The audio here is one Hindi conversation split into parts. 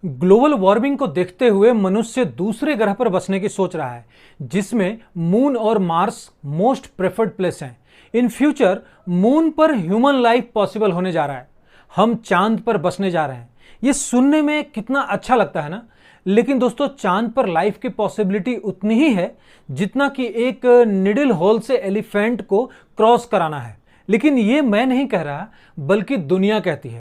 ग्लोबल वार्मिंग को देखते हुए मनुष्य दूसरे ग्रह पर बसने की सोच रहा है, जिसमें मून और मार्स मोस्ट प्रेफर्ड प्लेस हैं। इन फ्यूचर मून पर ह्यूमन लाइफ पॉसिबल होने जा रहा है। हम चांद पर बसने जा रहे हैं। ये सुनने में कितना अच्छा लगता है ना। लेकिन दोस्तों, चांद पर लाइफ की पॉसिबिलिटी उतनी ही है जितना कि एक निडल होल से एलिफेंट को क्रॉस कराना है। लेकिन ये मैं नहीं कह रहा, बल्कि दुनिया कहती है।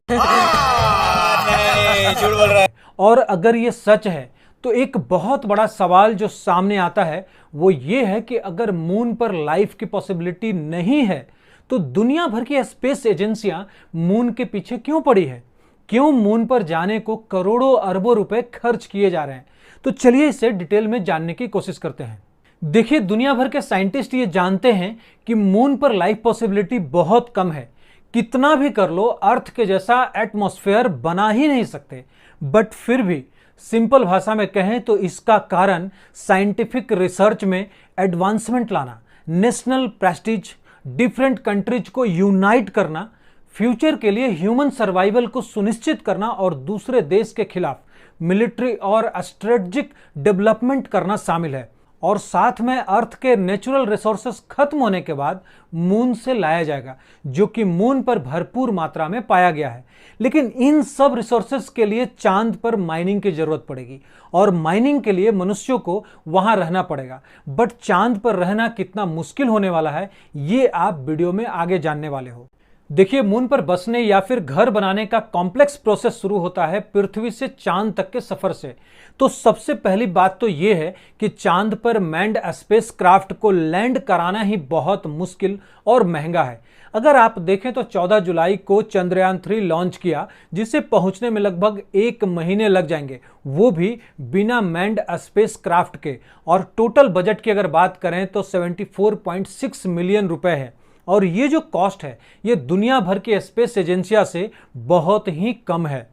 झूठ बोल रहा है। और अगर ये सच है तो एक बहुत बड़ा सवाल जो सामने आता है वो ये है कि अगर मून पर लाइफ की पॉसिबिलिटी नहीं है तो दुनिया भर की स्पेस एजेंसियां मून के पीछे क्यों पड़ी है? क्यों मून पर जाने को करोड़ों अरबों रुपए खर्च किए जा रहे हैं? तो चलिए इसे डिटेल में जानने की कोशिश करते हैं। देखिए, दुनिया भर के साइंटिस्ट ये जानते हैं कि मून पर लाइफ पॉसिबिलिटी बहुत कम है। कितना भी कर लो, अर्थ के जैसा एटमॉस्फेयर बना ही नहीं सकते। बट फिर भी सिंपल भाषा में कहें तो इसका कारण साइंटिफिक रिसर्च में एडवांसमेंट लाना, नेशनल प्रेस्टीज, डिफरेंट कंट्रीज को यूनाइट करना, फ्यूचर के लिए ह्यूमन सर्वाइवल को सुनिश्चित करना और दूसरे देश के खिलाफ मिलिट्री और स्ट्रेटेजिक डेवलपमेंट करना शामिल है। और साथ में अर्थ के नेचुरल रिसोर्सेस खत्म होने के बाद मून से लाया जाएगा, जो कि मून पर भरपूर मात्रा में पाया गया है। लेकिन इन सब रिसोर्सेस के लिए चांद पर माइनिंग की जरूरत पड़ेगी और माइनिंग के लिए मनुष्यों को वहां रहना पड़ेगा। बट चांद पर रहना कितना मुश्किल होने वाला है, ये आप वीडियो में आगे जानने वाले हो। देखिए, मून पर बसने या फिर घर बनाने का कॉम्प्लेक्स प्रोसेस शुरू होता है पृथ्वी से चांद तक के सफर से। तो सबसे पहली बात तो यह है कि चांद पर मैन्ड स्पेस क्राफ्ट को लैंड कराना ही बहुत मुश्किल और महंगा है। अगर आप देखें तो 14 जुलाई को चंद्रयान 3 लॉन्च किया, जिसे पहुंचने में लगभग 1 महीने लग जाएंगे, वो भी बिना मैन्ड स्पेस क्राफ्ट के। और टोटल बजट की अगर बात करें तो 74.6 मिलियन रुपए है। और ये जो कॉस्ट है, ये दुनिया भर की स्पेस एजेंसियों से बहुत ही कम है।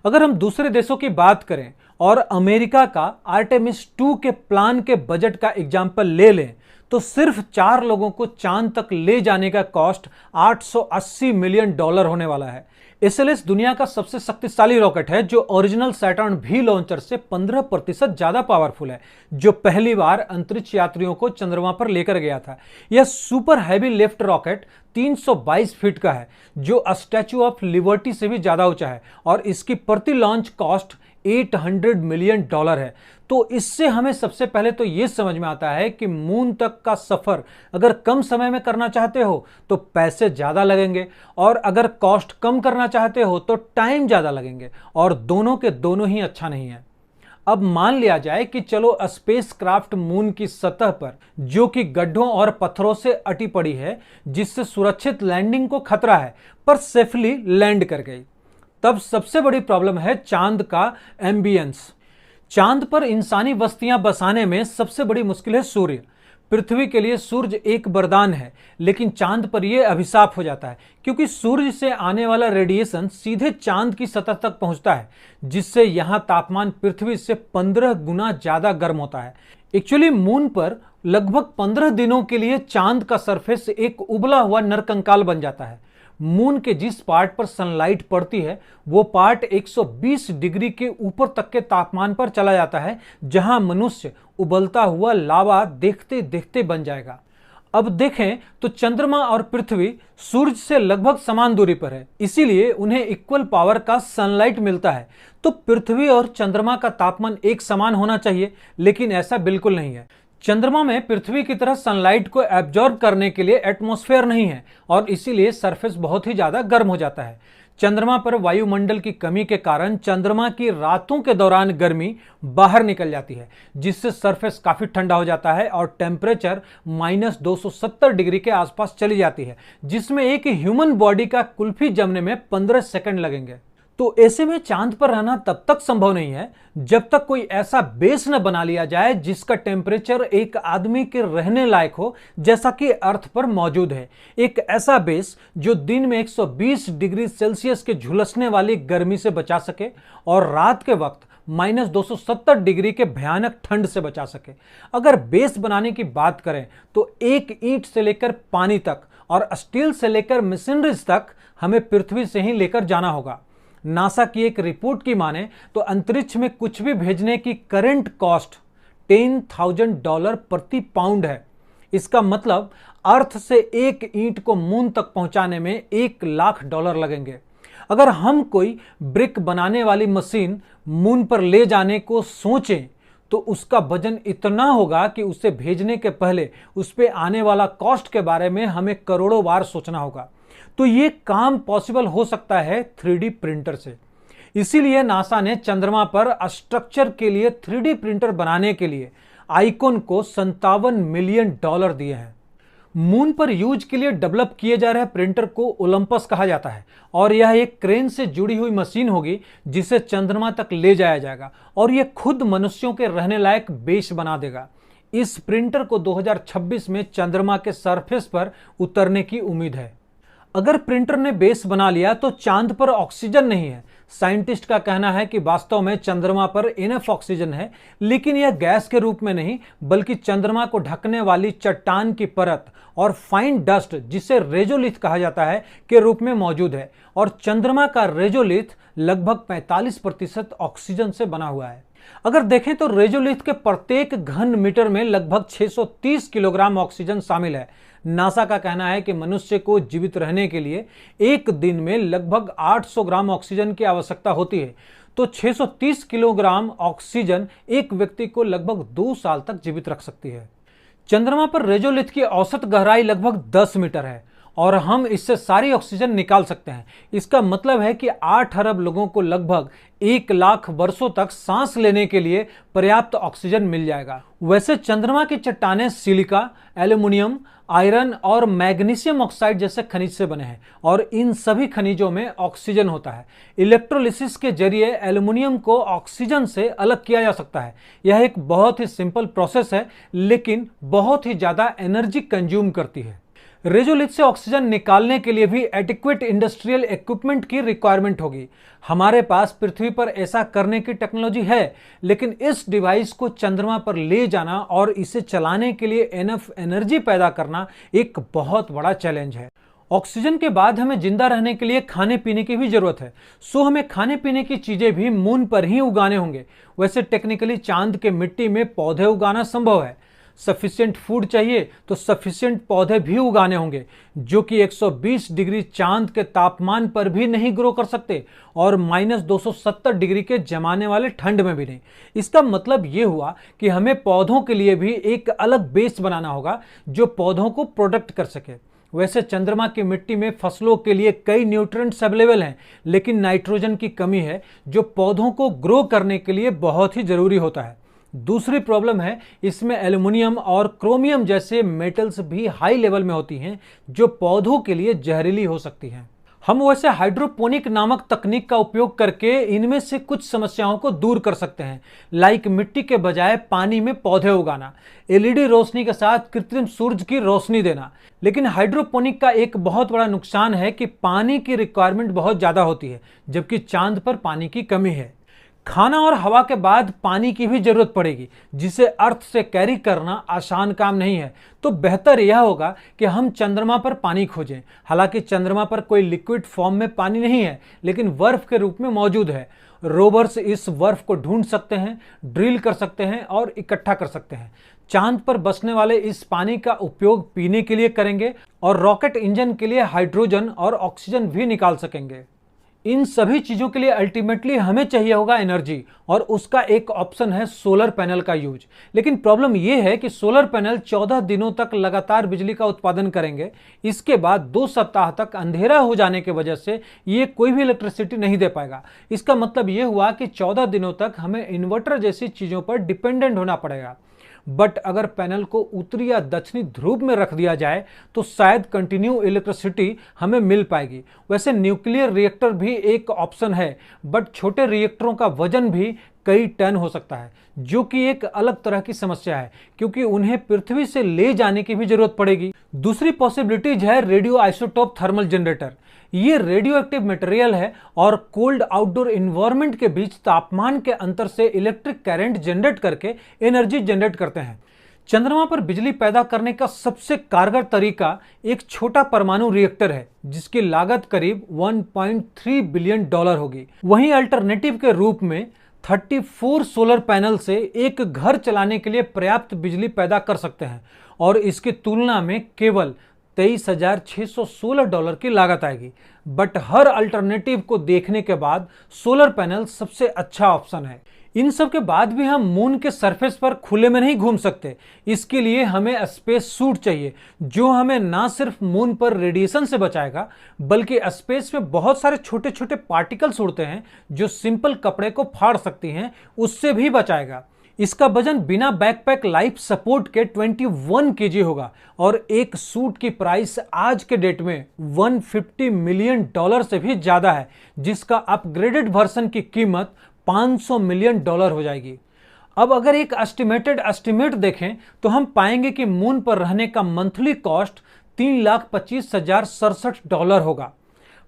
अगर हम दूसरे देशों की बात करें और अमेरिका का आर्टेमिस 2 के प्लान के बजट का एग्जाम्पल ले लें तो सिर्फ 4 लोगों को चांद तक ले जाने का कॉस्ट $880 मिलियन होने वाला है। SLS दुनिया का सबसे शक्तिशाली रॉकेट है, जो ओरिजिनल सैटर्न V लॉन्चर से 15% ज्यादा पावरफुल है, जो पहली बार अंतरिक्ष यात्रियों को चंद्रमा पर लेकर गया था। यह super heavy lift rocket 322 feet का है, जो स्टैच्यू ऑफ लिबर्टी से भी ज्यादा ऊंचा है और इसकी प्रति लॉन्च कॉस्ट $800 मिलियन है। तो इससे हमें सबसे पहले तो यह समझ में आता है कि मून तक का सफर अगर कम समय में करना चाहते हो तो पैसे ज्यादा लगेंगे, और अगर कॉस्ट कम करना चाहते हो तो टाइम ज्यादा लगेंगे, और दोनों के दोनों ही अच्छा नहीं है। अब मान लिया जाए कि चलो स्पेस क्राफ्ट मून की सतह पर, जो कि गड्ढों और पत्थरों से अटी पड़ी है, जिससे सुरक्षित लैंडिंग को खतरा है, पर सेफली लैंड कर गई। तब सबसे बड़ी प्रॉब्लम है चांद का एम्बियंस। चांद पर इंसानी बस्तियां बसाने में सबसे बड़ी मुश्किल है सूर्य। पृथ्वी के लिए सूर्य एक वरदान है, लेकिन चांद पर यह अभिशाप हो जाता है, क्योंकि सूर्य से आने वाला रेडिएशन सीधे चांद की सतह तक पहुंचता है, जिससे यहां तापमान पृथ्वी से 15 गुना ज्यादा गर्म होता है। एक्चुअली मून पर लगभग 15 दिनों के लिए चांद का सरफेस एक उबला हुआ नरकंकाल बन जाता है। मून के जिस पार्ट पर सनलाइट पड़ती है वो पार्ट 120 डिग्री के ऊपर तक के तापमान पर चला जाता है, जहां मनुष्य उबलता हुआ लावा देखते देखते बन जाएगा। अब देखें तो चंद्रमा और पृथ्वी सूर्य से लगभग समान दूरी पर है, इसीलिए उन्हें इक्वल पावर का सनलाइट मिलता है। तो पृथ्वी और चंद्रमा का तापमान एक समान होना चाहिए, लेकिन ऐसा बिल्कुल नहीं है। चंद्रमा में पृथ्वी की तरह सनलाइट को एब्जॉर्ब करने के लिए एटमॉस्फेयर नहीं है, और इसीलिए सरफेस बहुत ही ज्यादा गर्म हो जाता है। चंद्रमा पर वायुमंडल की कमी के कारण चंद्रमा की रातों के दौरान गर्मी बाहर निकल जाती है, जिससे सरफेस काफी ठंडा हो जाता है और टेम्परेचर -270 डिग्री के आसपास चली जाती है, जिसमें एक ह्यूमन बॉडी का कुल्फी जमने में 15 सेकंड लगेंगे। तो ऐसे में चांद पर रहना तब तक संभव नहीं है जब तक कोई ऐसा बेस न बना लिया जाए जिसका टेम्परेचर एक आदमी के रहने लायक हो, जैसा कि अर्थ पर मौजूद है। एक ऐसा बेस जो दिन में 120 डिग्री सेल्सियस के झुलसने वाली गर्मी से बचा सके और रात के वक्त -270 डिग्री के भयानक ठंड से बचा सके। अगर बेस बनाने की बात करें तो एक ईंट से लेकर पानी तक और स्टील से लेकर मशीनरीज तक हमें पृथ्वी से ही लेकर जाना होगा। नासा की एक रिपोर्ट की माने तो अंतरिक्ष में कुछ भी भेजने की करंट कॉस्ट $10,000 प्रति पाउंड है। इसका मतलब अर्थ से एक ईंट को मून तक पहुंचाने में $1,00,000 लगेंगे। अगर हम कोई ब्रिक बनाने वाली मशीन मून पर ले जाने को सोचें तो उसका वजन इतना होगा कि उसे भेजने के पहले उस पर आने वाला कॉस्ट के बारे में हमें करोड़ों बार सोचना होगा। तो ये काम पॉसिबल हो सकता है 3D प्रिंटर से। इसीलिए नासा ने चंद्रमा पर स्ट्रक्चर के लिए 3D प्रिंटर बनाने के लिए आइकॉन को $57 मिलियन दिए हैं। मून पर यूज के लिए डेवलप किए जा रहे प्रिंटर को ओलंपस कहा जाता है और यह एक क्रेन से जुड़ी हुई मशीन होगी जिसे चंद्रमा तक ले जाया जाएगा और यह खुद मनुष्यों के रहने लायक बेस बना देगा। इस प्रिंटर को 2026 में चंद्रमा के सरफेस पर उतरने की उम्मीद है। अगर प्रिंटर ने बेस बना लिया तो चांद पर ऑक्सीजन नहीं है। साइंटिस्ट का कहना है कि वास्तव में चंद्रमा पर इनफ ऑक्सीजन है, लेकिन यह गैस के रूप में नहीं बल्कि चंद्रमा को ढकने वाली चट्टान की परत और फाइन डस्ट जिसे रेजोलिथ कहा जाता है के रूप में मौजूद है। और चंद्रमा का रेजोलिथ लगभग 45% ऑक्सीजन से बना हुआ है। अगर देखें तो रेजोलिथ के प्रत्येक घन मीटर में लगभग 630 किलोग्राम ऑक्सीजन शामिल है। नासा का कहना है कि मनुष्य को जीवित रहने के लिए एक दिन में लगभग 800 ग्राम ऑक्सीजन की आवश्यकता होती है, तो 630 किलोग्राम ऑक्सीजन एक व्यक्ति को लगभग 2 साल तक जीवित रख सकती है। चंद्रमा पर रेजोलिथ की औसत गहराई लगभग 10 मीटर है और हम इससे सारी ऑक्सीजन निकाल सकते हैं। इसका मतलब है कि 8 अरब लोगों को लगभग 1,00,000 वर्षों तक सांस लेने के लिए पर्याप्त ऑक्सीजन मिल जाएगा। वैसे चंद्रमा की चट्टानें सिलिका, एल्युमिनियम, आयरन और मैग्नीशियम ऑक्साइड जैसे खनिज से बने हैं और इन सभी खनिजों में ऑक्सीजन होता है। इलेक्ट्रोलिसिस के जरिए एल्युमिनियम को ऑक्सीजन से अलग किया जा सकता है। यह एक बहुत ही सिंपल प्रोसेस है, लेकिन बहुत ही ज्यादा एनर्जी कंज्यूम करती है। रेजोलिथ से ऑक्सीजन निकालने के लिए भी एडिक्वेट इंडस्ट्रियल इक्विपमेंट की रिक्वायरमेंट होगी। हमारे पास पृथ्वी पर ऐसा करने की टेक्नोलॉजी है, लेकिन इस डिवाइस को चंद्रमा पर ले जाना और इसे चलाने के लिए एनफ एनर्जी पैदा करना एक बहुत बड़ा चैलेंज है। ऑक्सीजन के बाद हमें जिंदा रहने के लिए खाने पीने की भी जरूरत है, सो हमें खाने पीने की चीजें भी मून पर ही उगाने होंगे। वैसे टेक्निकली चांद के मिट्टी में पौधे उगाना संभव है। सफिशिएंट फूड चाहिए तो सफिशिएंट पौधे भी उगाने होंगे, जो कि 120 डिग्री चांद के तापमान पर भी नहीं ग्रो कर सकते और -270 डिग्री के जमाने वाले ठंड में भी नहीं। इसका मतलब यह हुआ कि हमें पौधों के लिए भी एक अलग बेस बनाना होगा जो पौधों को प्रोटेक्ट कर सके। वैसे चंद्रमा की मिट्टी में फसलों के लिए कई न्यूट्रिएंट्स अवेलेबल हैं, लेकिन नाइट्रोजन की कमी है जो पौधों को ग्रो करने के लिए बहुत ही जरूरी होता है। दूसरी प्रॉब्लम है, इसमें एल्युमिनियम और क्रोमियम जैसे मेटल्स भी हाई लेवल में होती हैं जो पौधों के लिए जहरीली हो सकती हैं। हम वैसे हाइड्रोपोनिक नामक तकनीक का उपयोग करके इनमें से कुछ समस्याओं को दूर कर सकते हैं, लाइक मिट्टी के बजाय पानी में पौधे उगाना, एलईडी रोशनी के साथ कृत्रिम सूरज की रोशनी देना। लेकिन हाइड्रोपोनिक का एक बहुत बड़ा नुकसान है कि पानी की रिक्वायरमेंट बहुत ज्यादा होती है, जबकि चांद पर पानी की कमी है। खाना और हवा के बाद पानी की भी जरूरत पड़ेगी, जिसे अर्थ से कैरी करना आसान काम नहीं है। तो बेहतर यह होगा कि हम चंद्रमा पर पानी खोजें। हालांकि चंद्रमा पर कोई लिक्विड फॉर्म में पानी नहीं है, लेकिन बर्फ के रूप में मौजूद है। रोवर्स इस बर्फ को ढूंढ सकते हैं, ड्रिल कर सकते हैं और इकट्ठा कर सकते हैं। चांद पर बसने वाले इस पानी का उपयोग पीने के लिए करेंगे और रॉकेट इंजन के लिए हाइड्रोजन और ऑक्सीजन भी निकाल सकेंगे। इन सभी चीजों के लिए अल्टीमेटली हमें चाहिए होगा एनर्जी, और उसका एक ऑप्शन है सोलर पैनल का यूज। लेकिन प्रॉब्लम यह है कि सोलर पैनल 14 दिनों तक लगातार बिजली का उत्पादन करेंगे। इसके बाद 2 सप्ताह तक अंधेरा हो जाने की वजह से ये कोई भी इलेक्ट्रिसिटी नहीं दे पाएगा। इसका मतलब यह हुआ कि 14 दिनों तक हमें इन्वर्टर जैसी चीजों पर डिपेंडेंट होना पड़ेगा। बट अगर पैनल को उत्तरी या दक्षिणी ध्रुव में रख दिया जाए तो शायद कंटिन्यू इलेक्ट्रिसिटी हमें मिल पाएगी। वैसे न्यूक्लियर रिएक्टर भी एक ऑप्शन है, बट छोटे रिएक्टरों का वजन भी कई टन हो सकता है, जो कि एक अलग तरह की समस्या है, क्योंकि उन्हें पृथ्वी से ले जाने की भी जरूरत पड़ेगी। दूसरी पॉसिबिलिटीज है रेडियो आइसोटोप थर्मल जनरेटर। ये रेडियो एक्टिव मटेरियल है और कोल्ड आउटडोर इन्वायरमेंट के बीच तापमान के अंतर से इलेक्ट्रिक करंट जनरेट करके एनर्जी जनरेट करते हैं। चंद्रमा पर बिजली पैदा करने का सबसे कारगर तरीका एक छोटा परमाणु रिएक्टर है, जिसकी लागत करीब 1.3 बिलियन डॉलर होगी। वहीं अल्टरनेटिव के रूप में 34 सोलर पैनल से एक घर चलाने के लिए पर्याप्त बिजली पैदा कर सकते हैं, और इसकी तुलना में केवल $23,616 की लागत आएगी। बट हर अल्टरनेटिव को देखने के बाद सोलर पैनल सबसे अच्छा ऑप्शन है। इन सब के बाद भी हम मून के सरफेस पर खुले में नहीं घूम सकते। इसके लिए हमें स्पेस सूट चाहिए, जो हमें ना सिर्फ मून पर रेडिएशन से बचाएगा, बल्कि स्पेस में बहुत सारे छोटे छोटे पार्टिकल्स उड़ते हैं जो सिंपल कपड़े को फाड़ सकती हैं, उससे भी बचाएगा। इसका वजन बिना बैकपैक लाइफ सपोर्ट के 21 केजी होगा, और एक सूट की प्राइस आज के डेट में $150 मिलियन से भी ज्यादा है, जिसका अपग्रेडेड वर्जन की कीमत $500 मिलियन हो जाएगी। अब अगर एक एस्टिमेट देखें तो हम पाएंगे कि मून पर रहने का मंथली कॉस्ट $3,25,067 होगा।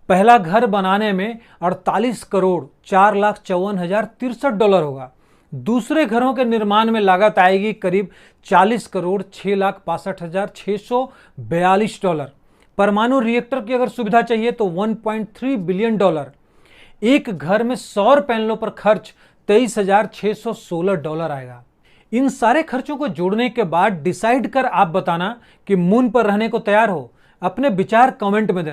पहला घर बनाने में 48,04,54,063 होगा। दूसरे घरों के निर्माण में लागत आएगी करीब $40,06,65,642। परमाणु रिएक्टर की अगर सुविधा चाहिए तो $1.3 बिलियन। एक घर में सौर पैनलों पर खर्च $23,616 आएगा। इन सारे खर्चों को जोड़ने के बाद डिसाइड कर आप बताना कि मून पर रहने को तैयार हो। अपने विचार कमेंट में देना।